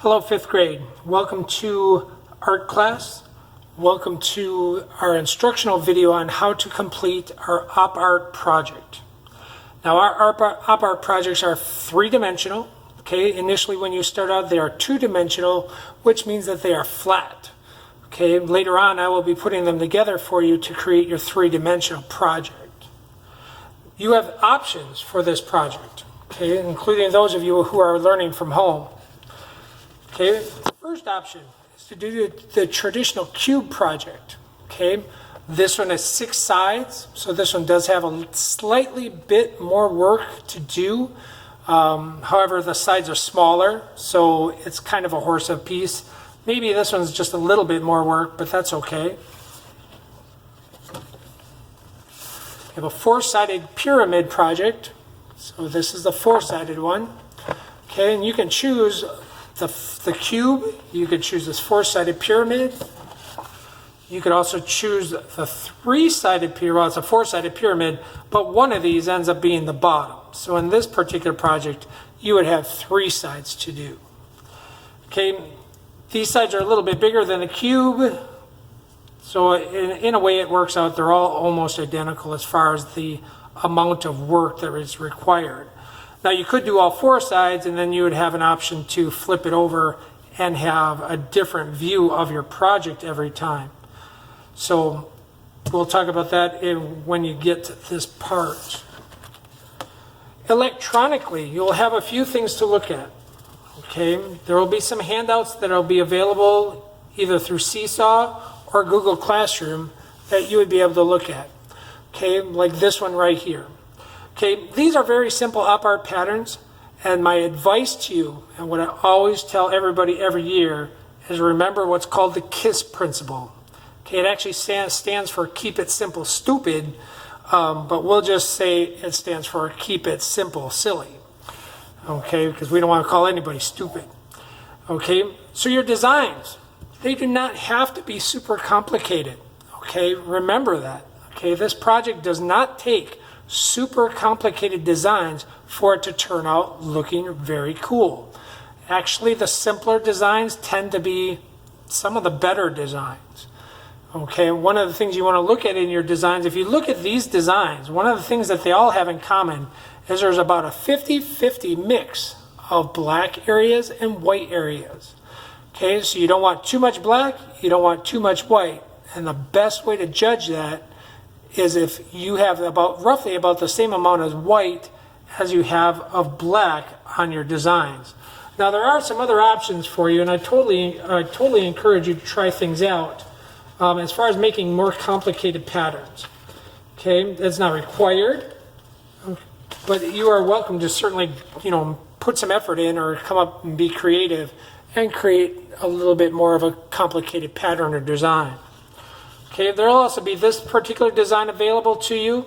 Hello, fifth grade. Welcome to art class. Welcome to our instructional video on how to complete our op art project. Now, our op art projects are three-dimensional. Okay, initially when you start out, they are two-dimensional, which means that they are flat. Okay, later on, I will be putting them together for you to create your three-dimensional project. You have options for this project, okay, including those of you who are learning from home. Okay, the first option is to do the traditional cube project. Okay, this one has 6 sides, so this one does have a slightly bit more work to do. However, the sides are smaller, so it's kind of a horse of peace. Maybe this one's just a little bit more work, but that's okay. We have a 4-sided pyramid project. So this is the 4-sided one. Okay, and you can choose the cube. You could choose this 4-sided pyramid. You could also choose the 3-sided pyramid. Well, it's a 4-sided pyramid, but one of these ends up being the bottom. So in this particular project, you would have 3 sides to do. Okay, these sides are a little bit bigger than the cube. So in a way it works out, they're all almost identical as far as the amount of work that is required. Now you could do all 4 sides and then you would have an option to flip it over and have a different view of your project every time. So we'll talk about that when you get to this part. Electronically, you'll have a few things to look at. Okay, there will be some handouts that will be available either through Seesaw or Google Classroom that you would be able to look at. Okay, like this one right here. Okay, these are very simple op art patterns, and my advice to you, and what I always tell everybody every year, is remember what's called the KISS principle. Okay, it actually stands for Keep It Simple Stupid, but we'll just say it stands for Keep It Simple Silly. Okay, because we don't want to call anybody stupid. Okay, so your designs, they do not have to be super complicated. Okay, remember that. Okay, this project does not take super complicated designs for it to turn out looking very cool. Actually, the simpler designs tend to be some of the better designs. Okay, one of the things you want to look at in your designs, if you look at these designs, one of the things that they all have in common is there's about a 50-50 mix of black areas and white areas. Okay, so you don't want too much black, you don't want too much white. And the best way to judge that is if you have roughly about the same amount of white as you have of black on your designs. Now there are some other options for you, and I totally encourage you to try things out as far as making more complicated patterns. Okay, it's not required, but you are welcome to certainly, put some effort in or come up and be creative and create a little bit more of a complicated pattern or design. Okay, there will also be this particular design available to you.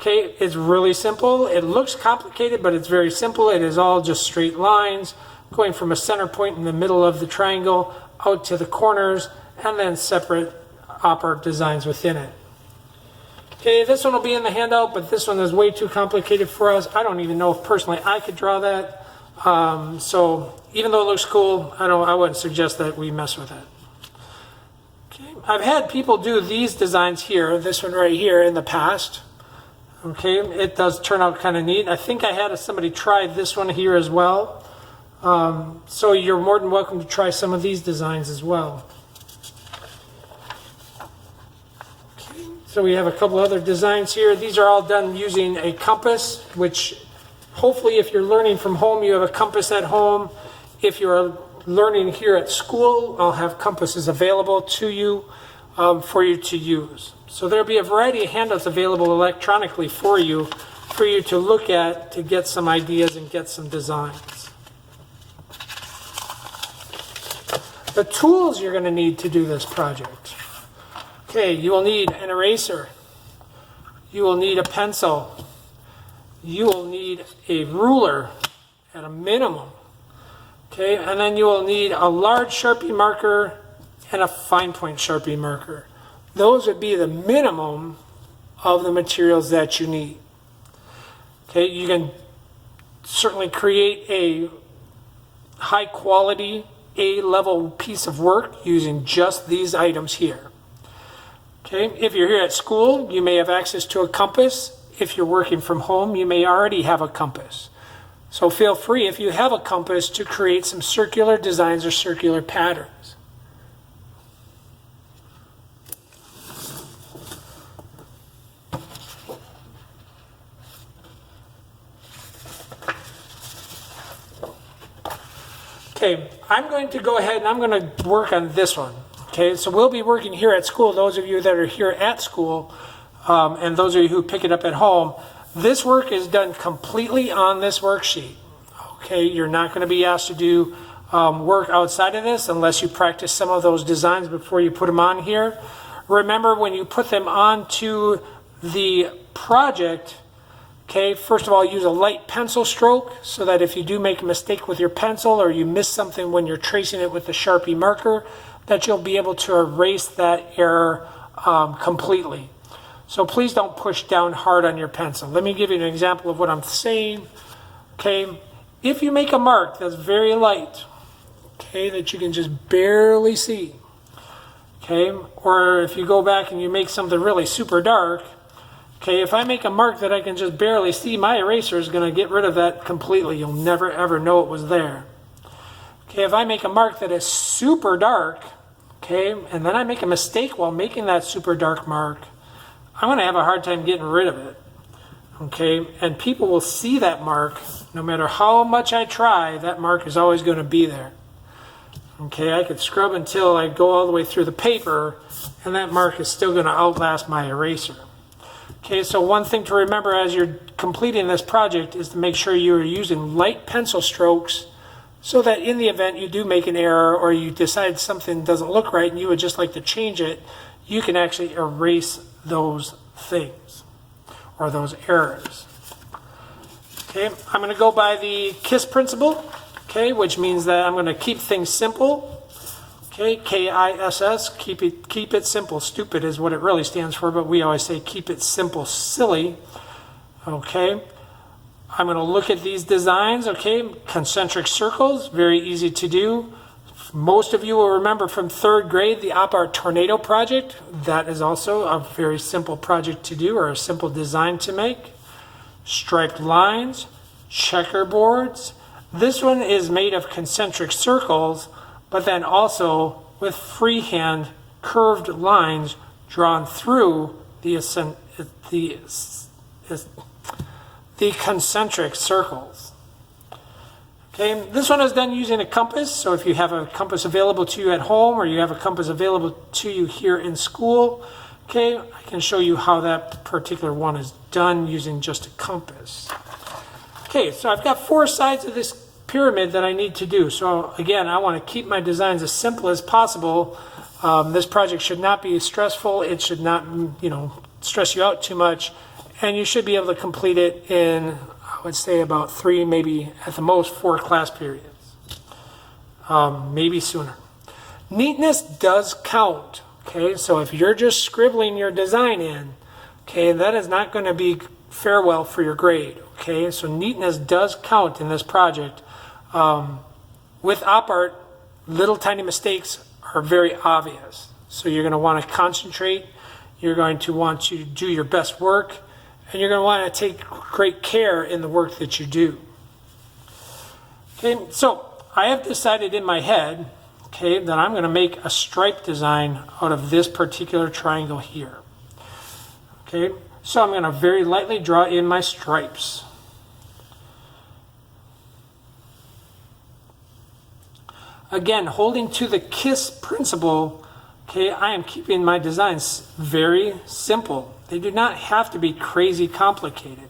Okay, it's really simple. It looks complicated, but it's very simple. It is all just straight lines going from a center point in the middle of the triangle out to the corners and then separate op art designs within it. Okay, this one will be in the handout, but this one is way too complicated for us. I don't even know if personally I could draw that. So even though it looks cool, I wouldn't suggest that we mess with it. Okay, I've had people do these designs here, this one right here, in the past. Okay, it does turn out kind of neat. I think I had somebody try this one here as well. So you're more than welcome to try some of these designs as well. Okay, so we have a couple other designs here. These are all done using a compass, which hopefully if you're learning from home, you have a compass at home. If you're learning here at school, I'll have compasses available to you for you to use. So there'll be a variety of handouts available electronically for you to look at to get some ideas and get some designs. The tools you're going to need to do this project. Okay, you will need an eraser. You will need a pencil. You will need a ruler at a minimum. Okay, and then you will need a large Sharpie marker and a fine point Sharpie marker. Those would be the minimum of the materials that you need. Okay, you can certainly create a high quality A-level piece of work using just these items here. Okay, if you're here at school, you may have access to a compass. If you're working from home, you may already have a compass. So feel free, if you have a compass, to create some circular designs or circular patterns. Okay, I'm going to go ahead and I'm going to work on this one. Okay, so we'll be working here at school, those of you that are here at school, and those of you who pick it up at home. This work is done completely on this worksheet. Okay, you're not going to be asked to do work outside of this unless you practice some of those designs before you put them on here. Remember, when you put them onto the project, okay, first of all, use a light pencil stroke so that if you do make a mistake with your pencil or you miss something when you're tracing it with the Sharpie marker, that you'll be able to erase that error completely. So please don't push down hard on your pencil. Let me give you an example of what I'm saying. Okay, if you make a mark that's very light, okay, that you can just barely see, okay, or if you go back and you make something really super dark, okay, if I make a mark that I can just barely see, my eraser is going to get rid of that completely. You'll never ever know it was there. Okay, if I make a mark that is super dark, okay, and then I make a mistake while making that super dark mark, I'm going to have a hard time getting rid of it. Okay, and people will see that mark. No matter how much I try, that mark is always going to be there. Okay, I could scrub until I go all the way through the paper, and that mark is still going to outlast my eraser. Okay, so one thing to remember as you're completing this project is to make sure you're using light pencil strokes so that in the event you do make an error or you decide something doesn't look right and you would just like to change it, you can actually erase those things or those errors. Okay, I'm going to go by the KISS principle, okay, which means that I'm going to keep things simple. Okay, K-I-S-S, keep it simple. Stupid is what it really stands for, but we always say keep it simple, silly. Okay, I'm going to look at these designs. Okay, concentric circles, very easy to do. Most of you will remember from 3rd grade the OpArt Tornado project. That is also a very simple project to do, or a simple design to make. Striped lines, checkerboards. This one is made of concentric circles, but then also with freehand curved lines drawn through the concentric circles. Okay, this one is done using a compass, so if you have a compass available to you at home or you have a compass available to you here in school, okay, I can show you how that particular one is done using just a compass. Okay, so I've got 4 sides of this pyramid that I need to do. So again, I want to keep my designs as simple as possible. This project should not be stressful. It should not, stress you out too much, and you should be able to complete it in, I would say, about 3, maybe at the most 4 class periods, maybe sooner. Neatness does count. Okay, so if you're just scribbling your design in, okay, that is not going to be farewell for your grade. Okay, so neatness does count in this project. With OpArt, little tiny mistakes are very obvious. So you're going to want to concentrate. You're going to want to do your best work, and you're going to want to take great care in the work that you do. Okay, so I have decided in my head, okay, that I'm going to make a stripe design out of this particular triangle here. Okay, so I'm going to very lightly draw in my stripes. Again, holding to the KISS principle, okay, I am keeping my designs very simple. They do not have to be crazy complicated.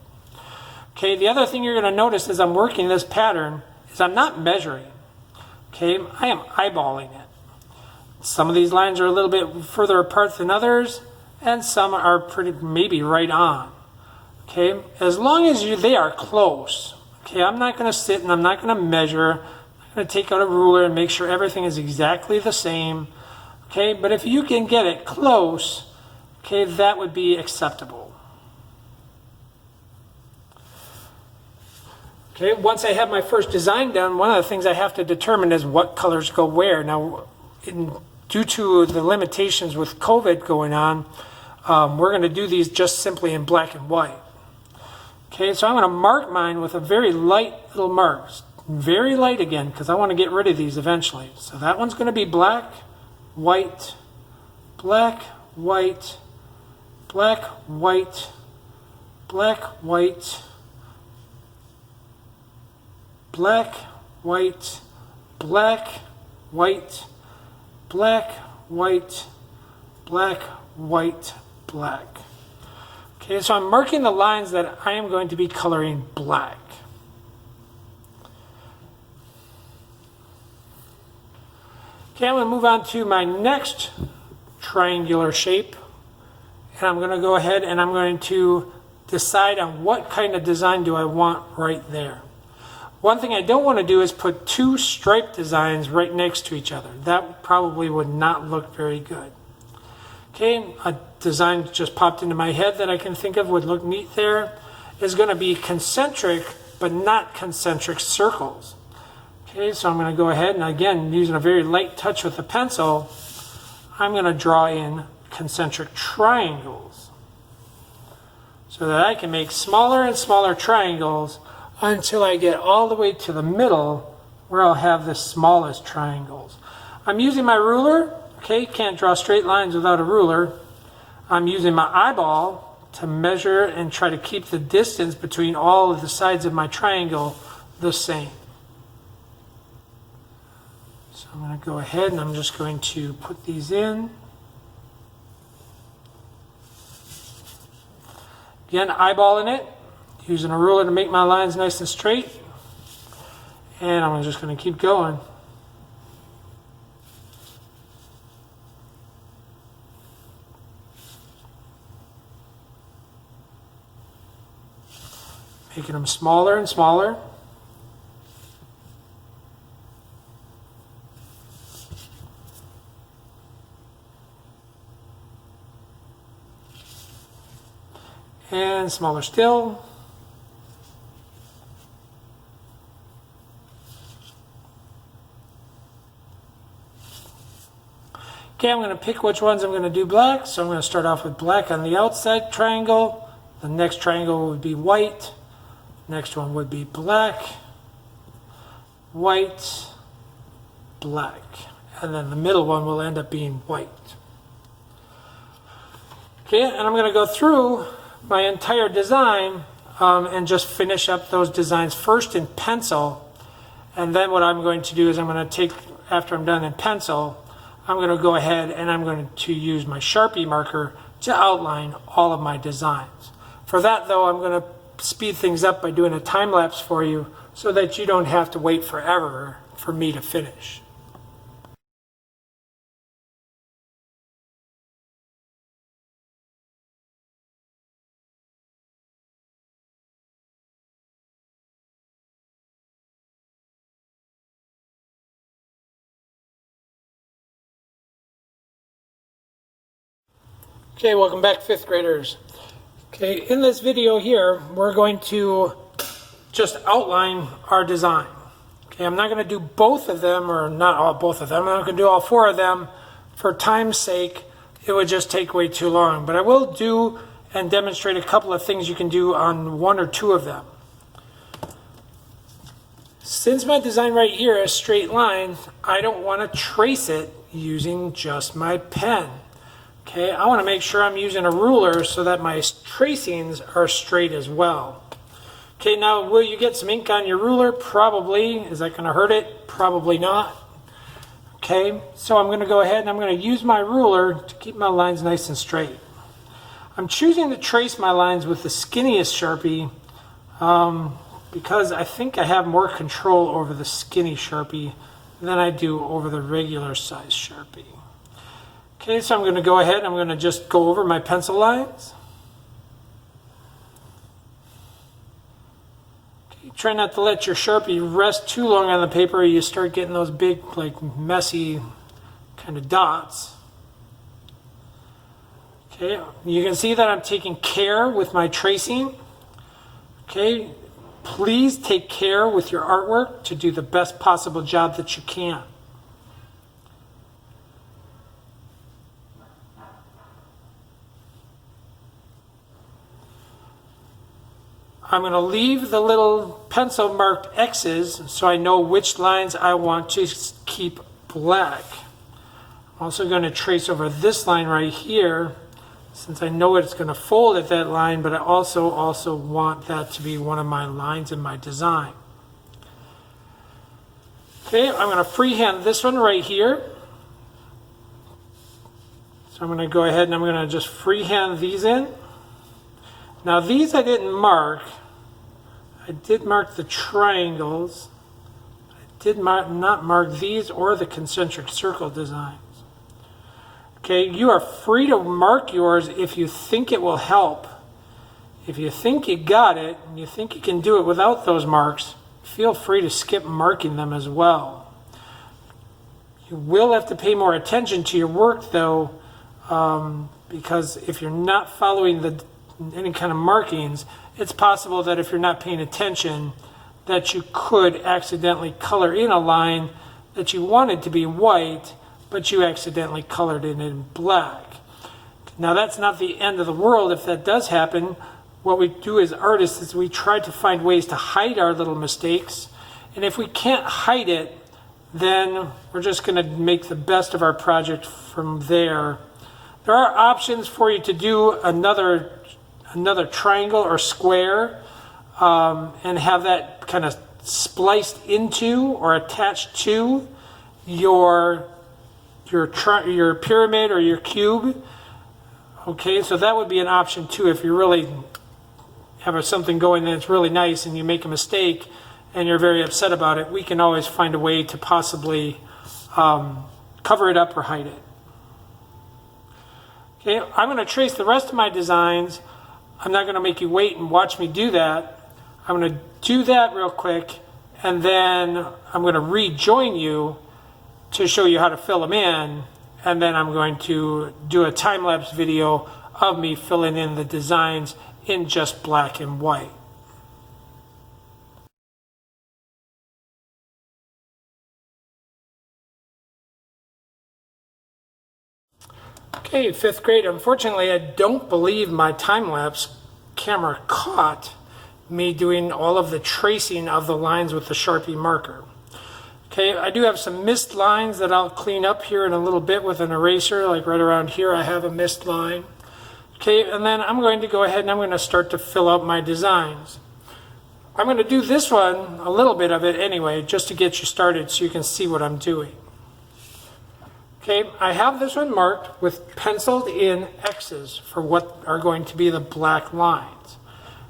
Okay, the other thing you're going to notice as I'm working this pattern is I'm not measuring. Okay, I am eyeballing it. Some of these lines are a little bit further apart than others, and some are pretty maybe right on. Okay, as long as they are close. Okay, I'm not going to sit and I'm not going to measure. I'm going to take out a ruler and make sure everything is exactly the same. Okay, but if you can get it close, okay, that would be acceptable. Okay, once I have my first design done, one of the things I have to determine is what colors go where. Now, due to the limitations with COVID going on, we're going to do these just simply in black and white. Okay, so I'm going to mark mine with a very light little mark. Very light again, because I want to get rid of these eventually. So that one's going to be black, white, black, white, black, white, black, white, black, white, black, white, black, white, black, white, black. Okay, so I'm marking the lines that I am going to be coloring black. Okay, I'm going to move on to my next triangular shape. And I'm going to go ahead and I'm going to decide on what kind of design do I want right there. One thing I don't want to do is put two stripe designs right next to each other. That probably would not look very good. Okay, a design just popped into my head that I can think of would look neat there is going to be concentric but not concentric circles. Okay, so I'm going to go ahead and again, using a very light touch with the pencil, I'm going to draw in concentric triangles so that I can make smaller and smaller triangles until I get all the way to the middle where I'll have the smallest triangles. I'm using my ruler. Okay, can't draw straight lines without a ruler. I'm using my eyeball to measure and try to keep the distance between all of the sides of my triangle the same. So I'm going to go ahead and I'm just going to put these in. Again, eyeballing it, using a ruler to make my lines nice and straight. And I'm just going to keep going. Making them smaller and smaller. And smaller still. Okay, I'm going to pick which ones I'm going to do black. So I'm going to start off with black on the outside triangle. The next triangle would be white. Next one would be black, white, black. And then the middle one will end up being white. Okay, and I'm going to go through my entire design and just finish up those designs first in pencil. And then what I'm going to do is I'm going to take, after I'm done in pencil, I'm going to go ahead and I'm going to use my Sharpie marker to outline all of my designs. For that though, I'm going to speed things up by doing a time lapse for you so that you don't have to wait forever for me to finish. Okay, welcome back, fifth graders. Okay, in this video here, we're going to just outline our design. Okay, I'm not going to do both of them, or not all both of them. I'm not going to do all four of them. For time's sake, it would just take way too long. But I will do and demonstrate a couple of things you can do on one or two of them. Since my design right here is straight line, I don't want to trace it using just my pen. Okay, I want to make sure I'm using a ruler so that my tracings are straight as well. Okay, now will you get some ink on your ruler? Probably. Is that going to hurt it? Probably not. Okay, so I'm going to go ahead and I'm going to use my ruler to keep my lines nice and straight. I'm choosing to trace my lines with the skinniest Sharpie because I think I have more control over the skinny Sharpie than I do over the regular size Sharpie. Okay, so I'm going to go ahead and I'm going to just go over my pencil lines. Okay, try not to let your Sharpie rest too long on the paper or you start getting those big, like, messy kind of dots. Okay, you can see that I'm taking care with my tracing. Okay, please take care with your artwork to do the best possible job that you can. I'm going to leave the little pencil marked X's so I know which lines I want to keep black. I'm also going to trace over this line right here since I know it's going to fold at that line, but I also want that to be one of my lines in my design. Okay, I'm going to freehand this one right here. So I'm going to go ahead and I'm going to just freehand these in. Now these I didn't mark. I did mark the triangles. I did not mark these or the concentric circle designs. Okay, you are free to mark yours if you think it will help. If you think you got it and you think you can do it without those marks, feel free to skip marking them as well. You will have to pay more attention to your work though, because if you're not following any kind of markings, it's possible that if you're not paying attention that you could accidentally color in a line that you wanted to be white, but you accidentally colored it in black. Now that's not the end of the world if that does happen. What we do as artists is we try to find ways to hide our little mistakes, and if we can't hide it, then we're just going to make the best of our project from there. There are options for you to do another triangle or square and have that kind of spliced into or attached to your pyramid or your cube. Okay, so that would be an option too if you really have something going that's really nice and you make a mistake and you're very upset about it. We can always find a way to possibly cover it up or hide it. Okay, I'm going to trace the rest of my designs. I'm not going to make you wait and watch me do that. I'm going to do that real quick, and then I'm going to rejoin you to show you how to fill them in, and then I'm going to do a time-lapse video of me filling in the designs in just black and white. Okay, 5th grade. Unfortunately, I don't believe my time-lapse camera caught me doing all of the tracing of the lines with the Sharpie marker. Okay, I do have some missed lines that I'll clean up here in a little bit with an eraser, like right around here I have a missed line. Okay, and then I'm going to go ahead and I'm going to start to fill out my designs. I'm going to do this one, a little bit of it anyway, just to get you started so you can see what I'm doing. Okay, I have this one marked with penciled in X's for what are going to be the black lines.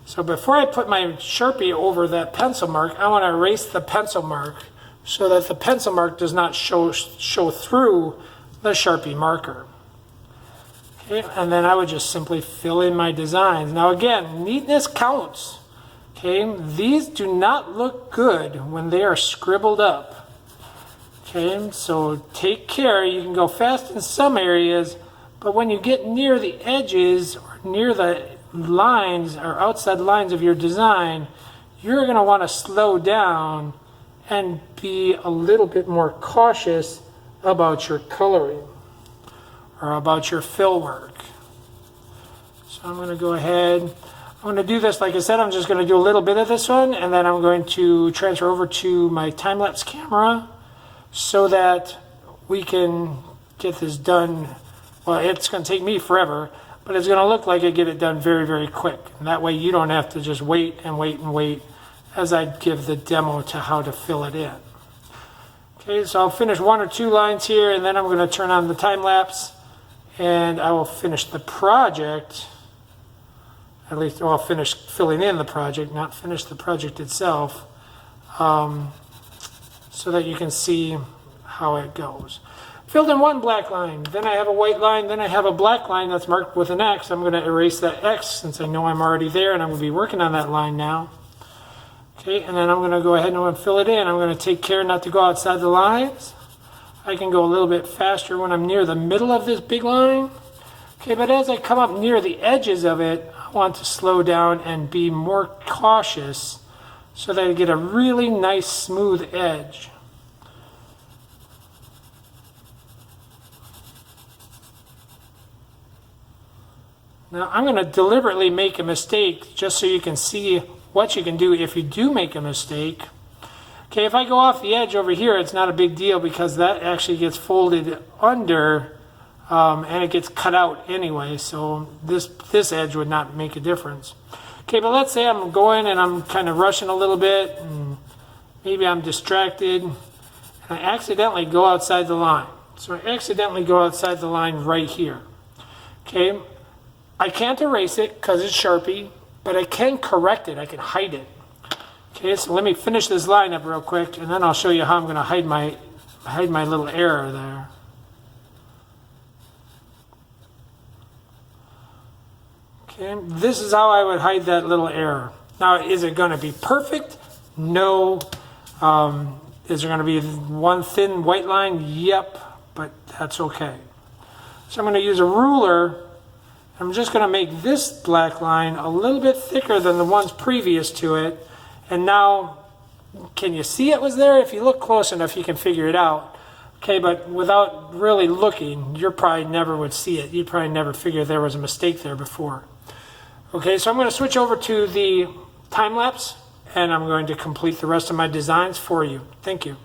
So before I put my Sharpie over that pencil mark, I want to erase the pencil mark so that the pencil mark does not show through the Sharpie marker. Okay, and then I would just simply fill in my designs. Now again, neatness counts. Okay, these do not look good when they are scribbled up. Okay, so take care. You can go fast in some areas, but when you get near the edges or near the lines or outside lines of your design, you're going to want to slow down and be a little bit more cautious about your coloring or about your fill work. So I'm going to go ahead. I'm going to do this, like I said, I'm just going to do a little bit of this one, and then I'm going to transfer over to my time-lapse camera so that we can get this done. Well, it's going to take me forever, but it's going to look like I get it done very, very quick. And that way you don't have to just wait and wait and wait as I give the demo to how to fill it in. Okay, so I'll finish 1 or 2 lines here, and then I'm going to turn on the time lapse, and I will finish the project. At least, well, I'll finish filling in the project, not finish the project itself, so that you can see how it goes. Filled in 1 black line, then I have a white line, then I have a black line that's marked with an X. I'm going to erase that X since I know I'm already there and I'm going to be working on that line now. Okay, and then I'm going to go ahead and I'm going to fill it in. I'm going to take care not to go outside the lines. I can go a little bit faster when I'm near the middle of this big line. Okay, but as I come up near the edges of it, I want to slow down and be more cautious so that I get a really nice smooth edge. Now I'm going to deliberately make a mistake just so you can see what you can do if you do make a mistake. Okay, if I go off the edge over here, it's not a big deal because that actually gets folded under and it gets cut out anyway, so this edge would not make a difference. Okay, but let's say I'm going and I'm kind of rushing a little bit and maybe I'm distracted and I accidentally go outside the line. So I accidentally go outside the line right here. Okay, I can't erase it because it's Sharpie, but I can correct it, I can hide it. Okay, so let me finish this line up real quick and then I'll show you how I'm going to hide my little error there. Okay, this is how I would hide that little error. Now, is it going to be perfect? No. Is there going to be one thin white line? Yep, but that's okay. So I'm going to use a ruler. I'm just going to make this black line a little bit thicker than the ones previous to it. And now, can you see it was there? If you look close enough, you can figure it out. Okay, but without really looking, you probably never would see it. You'd probably never figure there was a mistake there before. Okay, so I'm going to switch over to the time lapse and I'm going to complete the rest of my designs for you. Thank you.